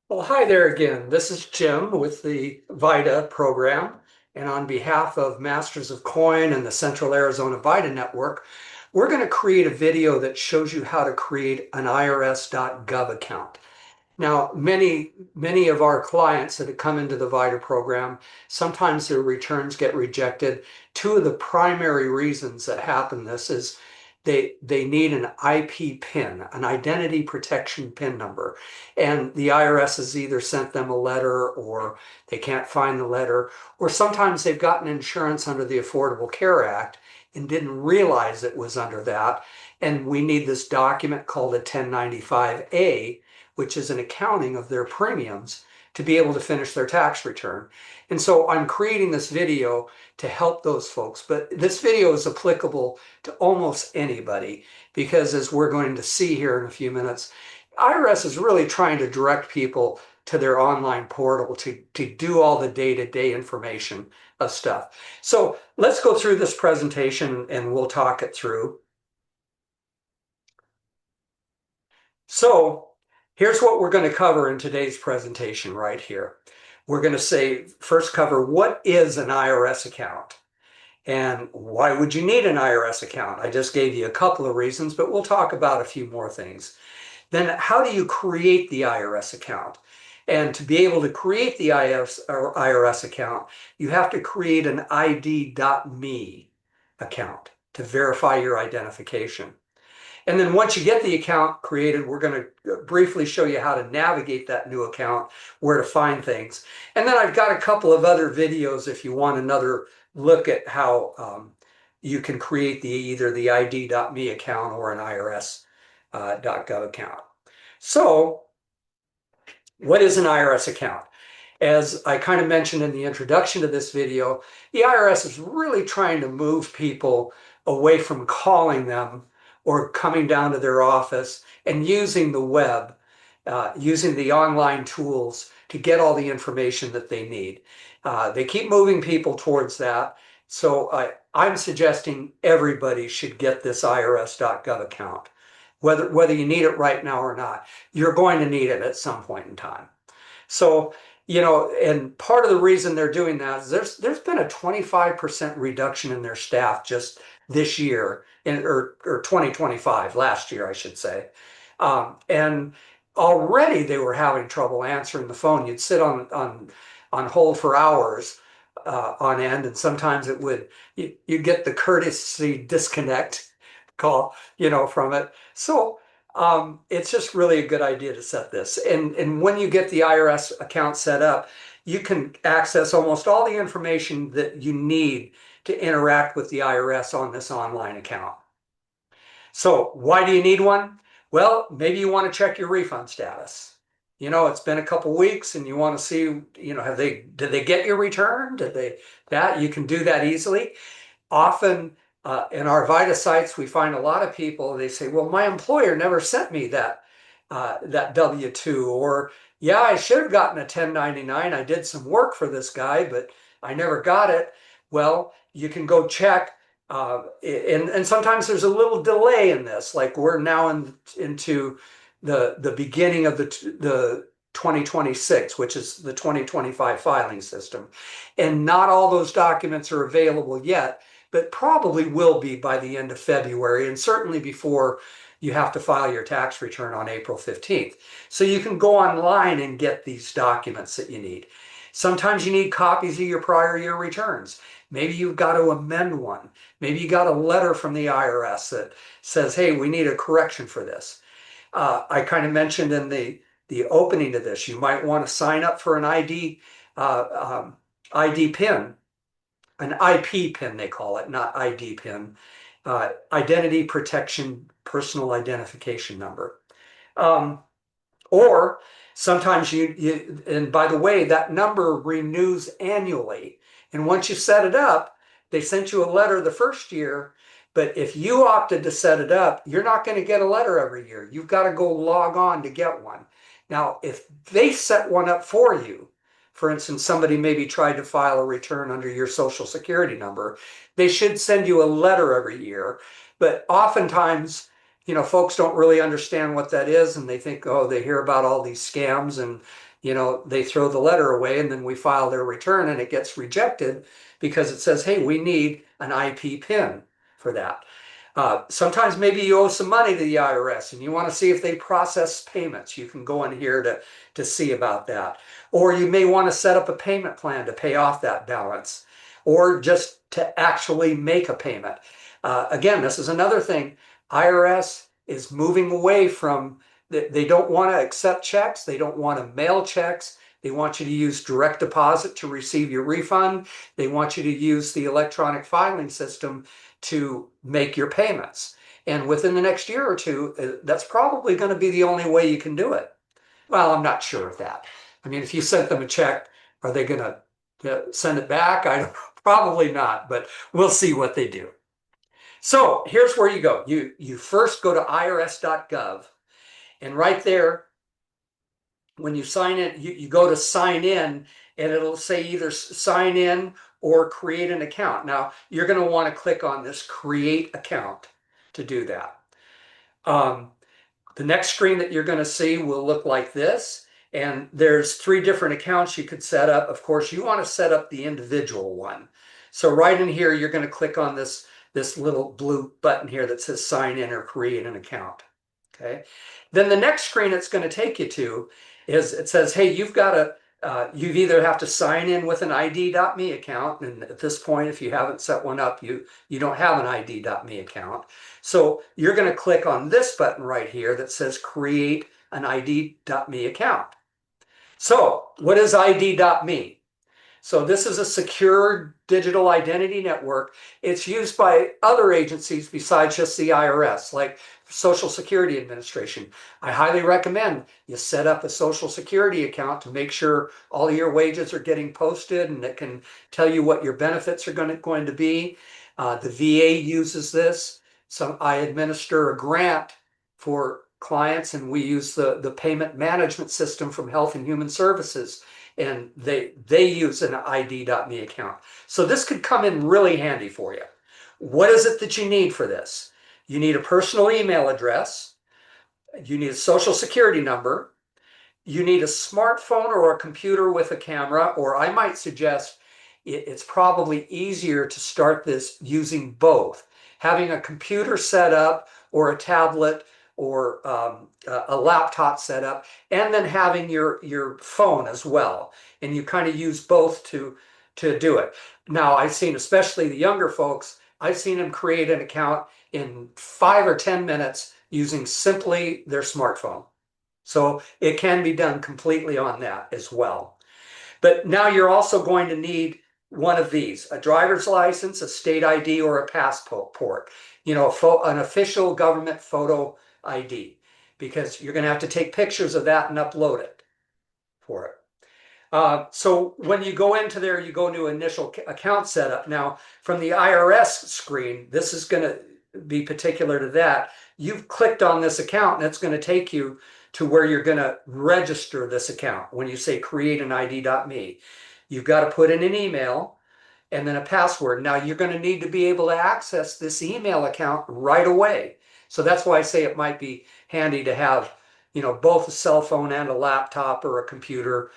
Well, hi there again. This is Jim with the VITA program. And on behalf of Masters of Coin and the Central Arizona VITA Network, we're going to create a video that shows you how to create an IRS.gov account. Now, many of our clients that have come into the VITA program, sometimes their returns get rejected. Two of the primary reasons that happen this is they need an IP PIN, an identity protection PIN number. And the IRS has either sent them a letter or they can't find the letter, or sometimes they've gotten insurance under the Affordable Care Act and didn't realize it was under that. And we need this document called a 1095A, which is an accounting of their premiums to be able to finish their tax return. And so I'm creating this video to help those folks, but this video is applicable to almost anybody because as we're going to see here in a few minutes, IRS is really trying to direct people to their online portal to do all the day-to-day information of stuff. So let's go through this presentation and we'll talk it through. So here's what we're going to cover in today's presentation right here. We're going to first cover what is an IRS account and why would you need an IRS account? I just gave you a couple of reasons, but we'll talk about a few more things. Then how do you create the IRS account? And to be able to create the IRS account, you have to create an ID.me account to verify your identification. And then once you get the account created, we're going to briefly show you how to navigate that new account, where to find things. And then I've got a couple of other videos if you want another look at how you can create either the ID.me account or an IRS.gov account. So what is an IRS account? As I kind of mentioned in the introduction to this video, the IRS is really trying to move people away from calling them or coming down to their office and using the web, using the online tools to get all the information that they need. They keep moving people towards that. So I'm suggesting everybody should get this IRS.gov account, whether you need it right now or not. You're going to need it at some point in time. So, and part of the reason they're doing that is there's been a 25% reduction in their staff just this year, or 2025, last year, I should say. And already they were having trouble answering the phone. You'd sit on hold for hours on end, and sometimes you get the courtesy disconnect call, from it. So it's just really a good idea to set this. And when you get the IRS account set up, you can access almost all the information that you need to interact with the IRS on this online account. So why do you need one? Well, maybe you want to check your refund status. It's been a couple weeks and you want to see, did they get your return? You can do that easily. Often in our VITA sites, we find a lot of people, they say, well, my employer never sent me that W-2, or yeah, I should have gotten a 1099. I did some work for this guy, but I never got it. Well, you can go check. And sometimes there's a little delay in this, like we're now into the beginning of the 2026, which is the 2025 filing system. And not all those documents are available yet, but probably will be by the end of February, and certainly before you have to file your tax return on April 15th. So you can go online and get these documents that you need. Sometimes you need copies of your prior year returns. Maybe you've got to amend one. Maybe you got a letter from the IRS that says, hey, we need a correction for this. I kind of mentioned in the opening to this, you might want to sign up for an ID PIN, an IP PIN they call it, not ID PIN, identity protection personal identification number. Or sometimes and by the way, that number renews annually. And once you set it up, they sent you a letter the first year, but if you opted to set it up, you're not going to get a letter every year. You've got to go log on to get one. Now, if they set one up for you, for instance, somebody maybe tried to file a return under your social security number, they should send you a letter every year. But oftentimes, folks don't really understand what that is, and they think, oh, they hear about all these scams and they throw the letter away and then we file their return and it gets rejected because it says, hey, we need an IP PIN for that. Sometimes maybe you owe some money to the IRS and you want to see if they process payments. You can go in here to see about that. Or you may want to set up a payment plan to pay off that balance or just to actually make a payment. Again, this is another thing. IRS is moving away from, they don't want to accept checks. They don't want to mail checks. They want you to use direct deposit to receive your refund. They want you to use the electronic filing system to make your payments. And within the next year or two, that's probably going to be the only way you can do it. Well, I'm not sure of that. I mean, if you sent them a check, are they going to send it back? Probably not, but we'll see what they do. So here's where you go. You first go to IRS.gov, and right there, when you sign in, you go to sign in, and it'll say either sign in or create an account. Now, you're going to want to click on this create account to do that. The next screen that you're going to see will look like this. And there's 3 different accounts you could set up. Of course, you want to set up the individual one. So right in here, you're going to click on this little blue button here that says sign in or create an account. Okay. Then the next screen it's going to take you to is it says, hey, you've got to, you either have to sign in with an ID.me account. And at this point, if you haven't set one up, you don't have an ID.me account. So you're going to click on this button right here that says create an ID.me account. So what is ID.me? So this is a secure digital identity network. It's used by other agencies besides just the IRS, like Social Security Administration. I highly recommend you set up a Social Security account to make sure all your wages are getting posted and it can tell you what your benefits are going to be. The VA uses this. So I administer a grant for clients and we use the payment management system from Health and Human Services. And they use an ID.me account. So this could come in really handy for you. What is it that you need for this? You need a personal email address. You need a social security number. You need a smartphone or a computer with a camera, or I might suggest it's probably easier to start this using both. Having a computer set up or a tablet or a laptop set up, and then having your phone as well. And you kind of use both to do it. Now, I've seen, especially the younger folks, I've seen them create an account in 5 or 10 minutes using simply their smartphone. So it can be done completely on that as well. But now you're also going to need one of these, a driver's license, a state ID, or a passport. An official government photo ID, because you're going to have to take pictures of that and upload it for it. So when you go into there, you go to initial account setup. Now, from the IRS screen, this is going to be particular to that. You've clicked on this account and it's going to take you to where you're going to register this account. When you say create an ID.me, you've got to put in an email and then a password. Now, you're going to need to be able to access this email account right away. So that's why I say it might be handy to have, both a cell phone and a laptop or a computer,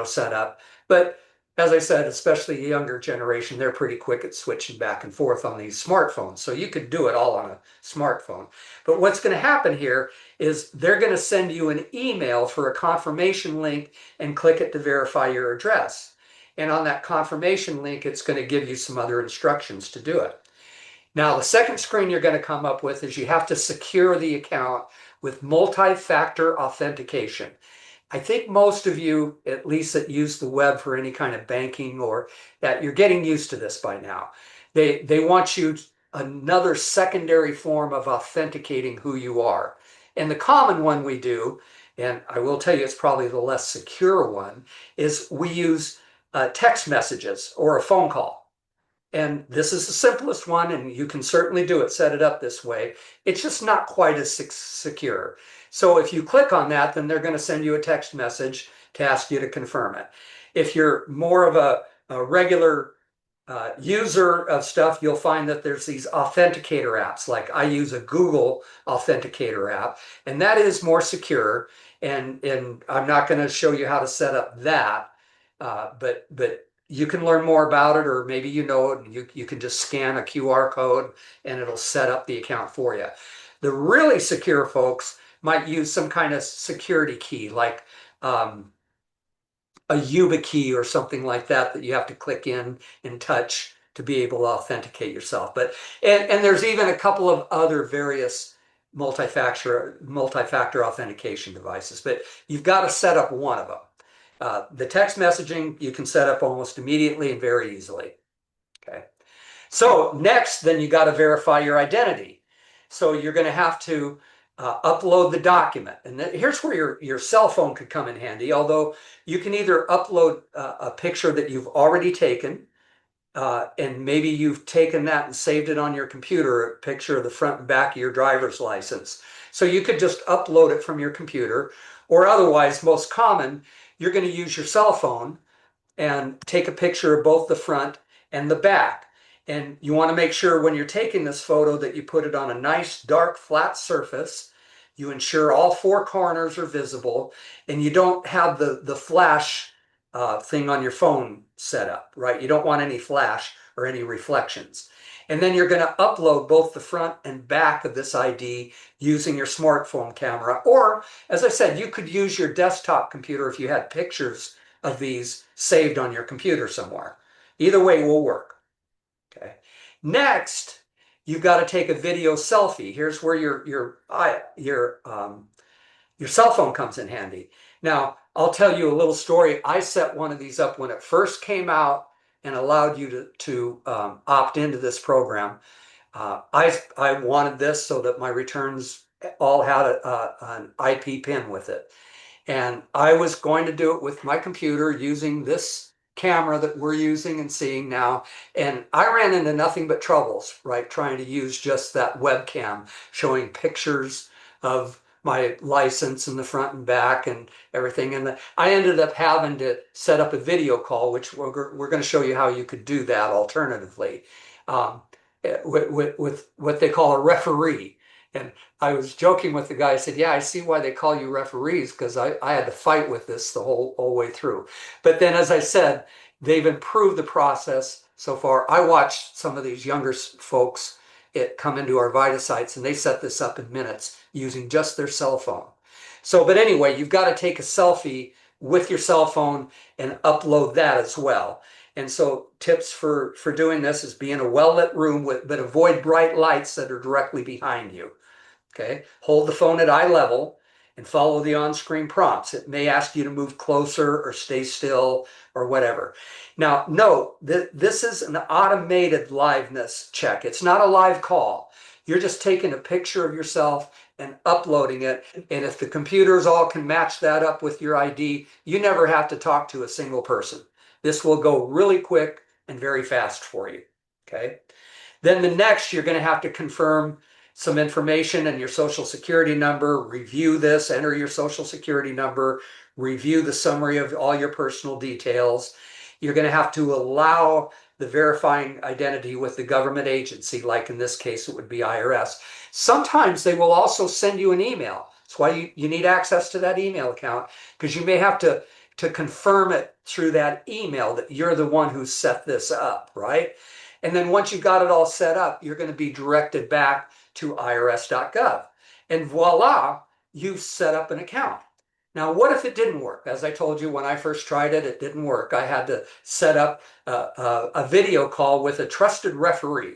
set up. But as I said, especially the younger generation, they're pretty quick at switching back and forth on these smartphones. So you could do it all on a smartphone. But what's going to happen here is they're going to send you an email for a confirmation link and click it to verify your address. And on that confirmation link, it's going to give you some other instructions to do it. Now, the second screen you're going to come up with is you have to secure the account with multi-factor authentication. I think most of you, at least that use the web for any kind of banking or that, you're getting used to this by now. They want you another secondary form of authenticating who you are. And the common one we do, and I will tell you it's probably the less secure one, is we use text messages or a phone call. And this is the simplest one, and you can certainly do it, set it up this way. It's just not quite as secure. So if you click on that, then they're going to send you a text message to ask you to confirm it. If you're more of a regular user of stuff, you'll find that there's these authenticator apps. Like I use a Google authenticator app, and that is more secure. And I'm not going to show you how to set up that, but you can learn more about it, or maybe you know it, and you can just scan a QR code and it'll set up the account for you. The really secure folks might use some kind of security key, like a YubiKey or something like that that you have to click in and touch to be able to authenticate yourself. But and there's even a couple of other various multi-factor authentication devices, but you've got to set up one of them. The text messaging you can set up almost immediately and very easily. Okay. So next, then you got to verify your identity. So you're going to have to upload the document. And here's where your cell phone could come in handy, although you can either upload a picture that you've already taken, and maybe you've taken that and saved it on your computer, a picture of the front and back of your driver's license. So you could just upload it from your computer, or otherwise, most common, you're going to use your cell phone and take a picture of both the front and the back. And you want to make sure when you're taking this photo that you put it on a nice, dark, flat surface. You ensure all four corners are visible, and you don't have the flash thing on your phone set up, right? You don't want any flash or any reflections. And then you're going to upload both the front and back of this ID using your smartphone camera. Or, as I said, you could use your desktop computer if you had pictures of these saved on your computer somewhere. Either way will work. Okay. Next, you've got to take a video selfie. Here's where your cell phone comes in handy. Now, I'll tell you a little story. I set one of these up when it first came out and allowed you to opt into this program. I wanted this so that my returns all had an IP pin with it. And I was going to do it with my computer using this camera that we're using and seeing now. And I ran into nothing but troubles, right? Trying to use just that webcam, showing pictures of my license in the front and back and everything. And I ended up having to set up a video call, which we're going to show you how you could do that alternatively, with what they call a referee. And I was joking with the guy. I said, yeah, I see why they call you referees, because I had to fight with this the whole way through. But then, as I said, they've improved the process so far. I watched some of these younger folks come into our Vita sites, and they set this up in minutes using just their cell phone. So, but anyway, you've got to take a selfie with your cell phone and upload that as well. And so tips for doing this is be in a well-lit room, but avoid bright lights that are directly behind you. Okay, hold the phone at eye level and follow the on-screen prompts. It may ask you to move closer or stay still or whatever. Now, note that this is an automated liveness check. It's not a live call. You're just taking a picture of yourself and uploading it. And if the computers all can match that up with your ID, you never have to talk to a single person. This will go really quick and very fast for you. Okay. Then the next, you're going to have to confirm some information and your social security number, review this, enter your social security number, review the summary of all your personal details. You're going to have to allow the verifying identity with the government agency, like in this case, it would be IRS. Sometimes they will also send you an email. That's why you need access to that email account, because you may have to confirm it through that email that you're the one who set this up, right? And then once you got it all set up, you're going to be directed back to IRS.gov. And voila, you've set up an account. Now, what if it didn't work? As I told you, when I first tried it, it didn't work. I had to set up a video call with a trusted referee.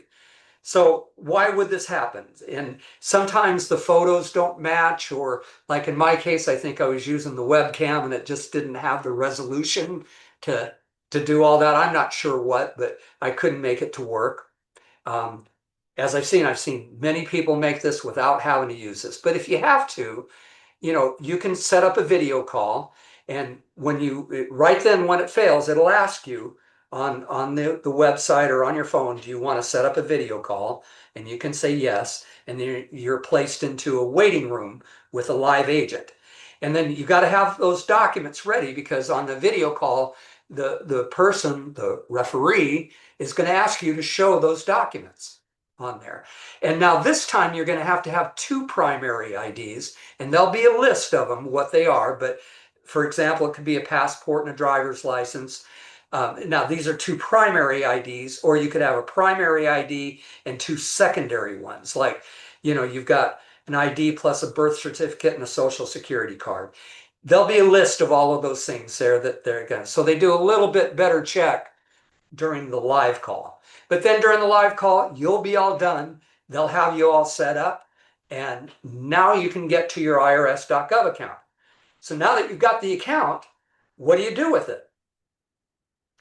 So why would this happen? And sometimes the photos don't match, or like in my case, I think I was using the webcam and it just didn't have the resolution to do all that. I'm not sure what, but I couldn't make it to work. As I've seen many people make this without having to use this. But if you have to, you can set up a video call, and right then when it fails, it'll ask you on the website or on your phone, do you want to set up a video call? And you can say yes, and then you're placed into a waiting room with a live agent. And then you got to have those documents ready, because on the video call, the person, the referee, is going to ask you to show those documents on there. And now this time you're going to have two primary IDs, and there'll be a list of them, what they are. But for example, it could be a passport and a driver's license. Now these are two primary IDs, or you could have a primary ID and two secondary ones. Like, you've got an ID plus a birth certificate and a social security card. There'll be a list of all of those things there that they're going to. So they do a little bit better check during the live call. But then during the live call, you'll be all done. They'll have you all set up. And now you can get to your IRS.gov account. So now that you've got the account, what do you do with it?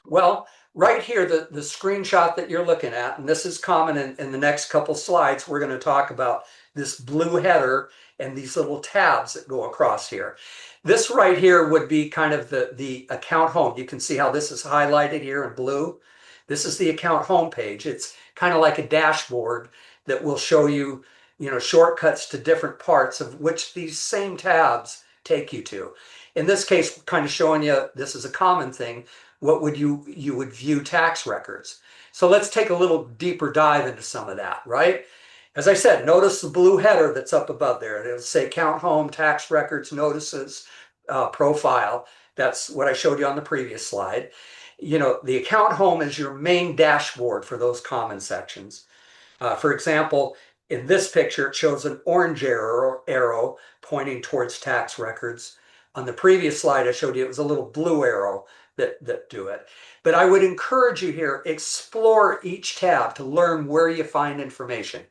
Well, right here, the screenshot that you're looking at, and this is common in the next couple slides, we're going to talk about this blue header and these little tabs that go across here. This right here would be kind of the account home. You can see how this is highlighted here in blue. This is the account home page. It's kind of like a dashboard that will show you, shortcuts to different parts of which these same tabs take you to. In this case, kind of showing you, this is a common thing. What would you would view tax records. So let's take a little deeper dive into some of that, right? As I said, notice the blue header that's up above there. It'll say count home, tax records, notices, profile. That's what I showed you on the previous slide. The account home is your main dashboard for those common sections. For example, in this picture, it shows an orange arrow pointing towards tax records. On the previous slide, I showed you it was a little blue arrow that do it. But I would encourage you here, explore each tab to learn where you find information.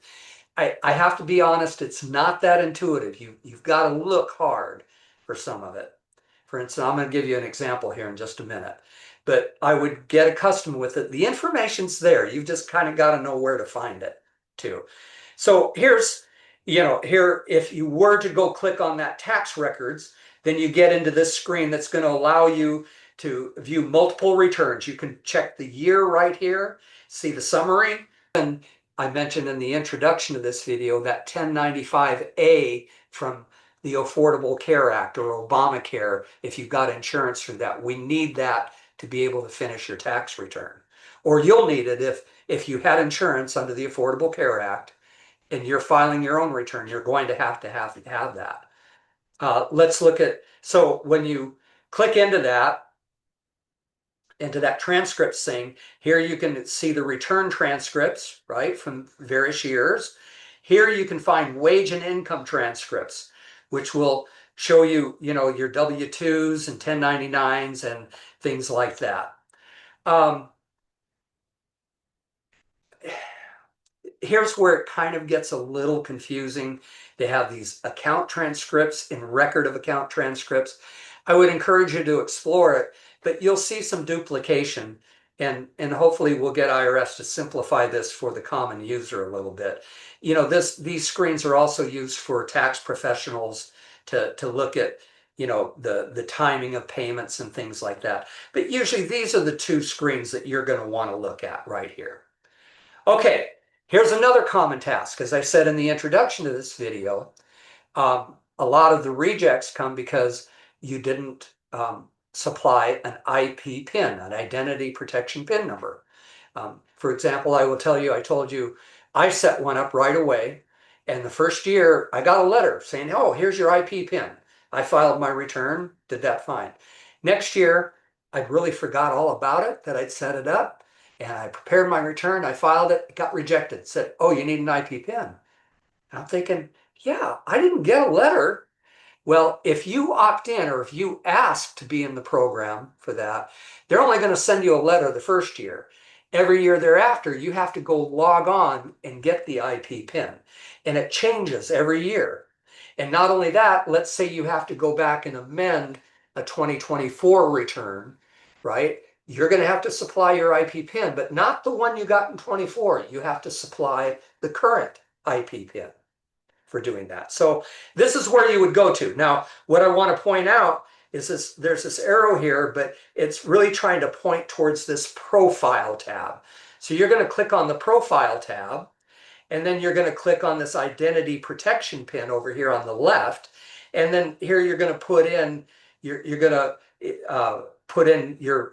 I have to be honest, it's not that intuitive. You've got to look hard for some of it. For instance, I'm going to give you an example here in just a minute. But I would get accustomed with it. The information's there. You've just kind of got to know where to find it too. So here's, here, if you were to go click on that tax records, then you get into this screen that's going to allow you to view multiple returns. You can check the year right here, see the summary. And I mentioned in the introduction to this video that 1095A from the Affordable Care Act or Obamacare, if you've got insurance through that. We need that to be able to finish your tax return. Or you'll need it if you had insurance under the Affordable Care Act and you're filing your own return, you're going to have that. Let's look at, so when you click into that transcripts thing, here you can see the return transcripts, right, from various years. Here you can find wage and income transcripts, which will show you, your W-2s and 1099s and things like that. Here's where it kind of gets a little confusing. They have these account transcripts and record of account transcripts. I would encourage you to explore it, but you'll see some duplication, and hopefully we'll get IRS to simplify this for the common user a little bit. These screens are also used for tax professionals to look at, the timing of payments and things like that. But usually these are the two screens that you're going to want to look at right here. Okay, here's another common task. As I said in the introduction to this video, a lot of the rejects come because you didn't supply an IP PIN, an identity protection PIN number. For example, I will tell you, I told you I set one up right away. And the first year I got a letter saying, oh, here's your IP PIN. I filed my return, did that fine. Next year, I really forgot all about it, that I'd set it up. And I prepared my return, I filed it, it got rejected. It said, oh, you need an IP PIN. And I'm thinking, yeah, I didn't get a letter. Well, if you opt in or if you ask to be in the program for that, they're only going to send you a letter the first year. Every year thereafter, you have to go log on and get the IP PIN. And it changes every year. And not only that, let's say you have to go back and amend a 2024 return, right? You're going to have to supply your IP PIN, but not the one you got in 24. You have to supply the current IP PIN for doing that. So this is where you would go to. Now, what I want to point out is this, there's this arrow here, but it's really trying to point towards this profile tab. So you're going to click on the profile tab, and then you're going to click on this identity protection pin over here on the left. And then here you're going to put in, you're going to put in your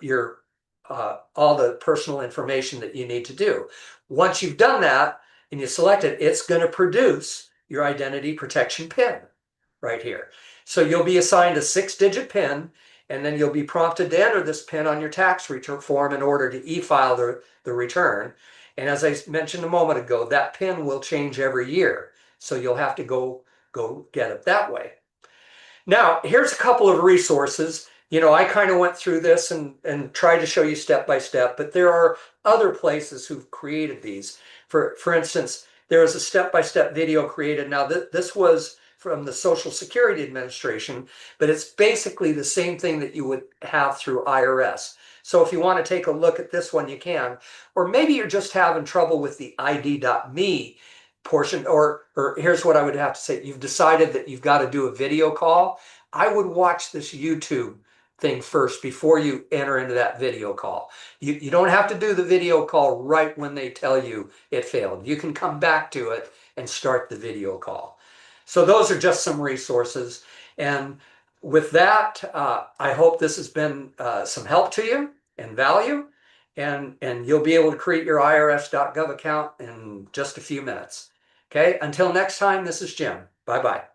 all the personal information that you need to do. Once you've done that and you select it, it's going to produce your identity protection PIN right here. So you'll be assigned a 6-digit PIN, and then you'll be prompted to enter this PIN on your tax return form in order to e-file the return. And as I mentioned a moment ago, that PIN will change every year. So you'll have to go get it that way. Now, here's a couple of resources. I kind of went through this and tried to show you step by step, but there are other places who've created these. For instance, there is a step-by-step video created. Now, this was from the Social Security Administration, but it's basically the same thing that you would have through IRS. So if you want to take a look at this one, you can. Or maybe you're just having trouble with the ID.me portion, or here's what I would have to say. You've decided that you've got to do a video call. I would watch this YouTube thing first before you enter into that video call. You don't have to do the video call right when they tell you it failed. You can come back to it and start the video call. So those are just some resources. And with that, I hope this has been some help to you and value. And you'll be able to create your IRS.gov account in just a few minutes. Okay, until next time, this is Jim. Bye-bye.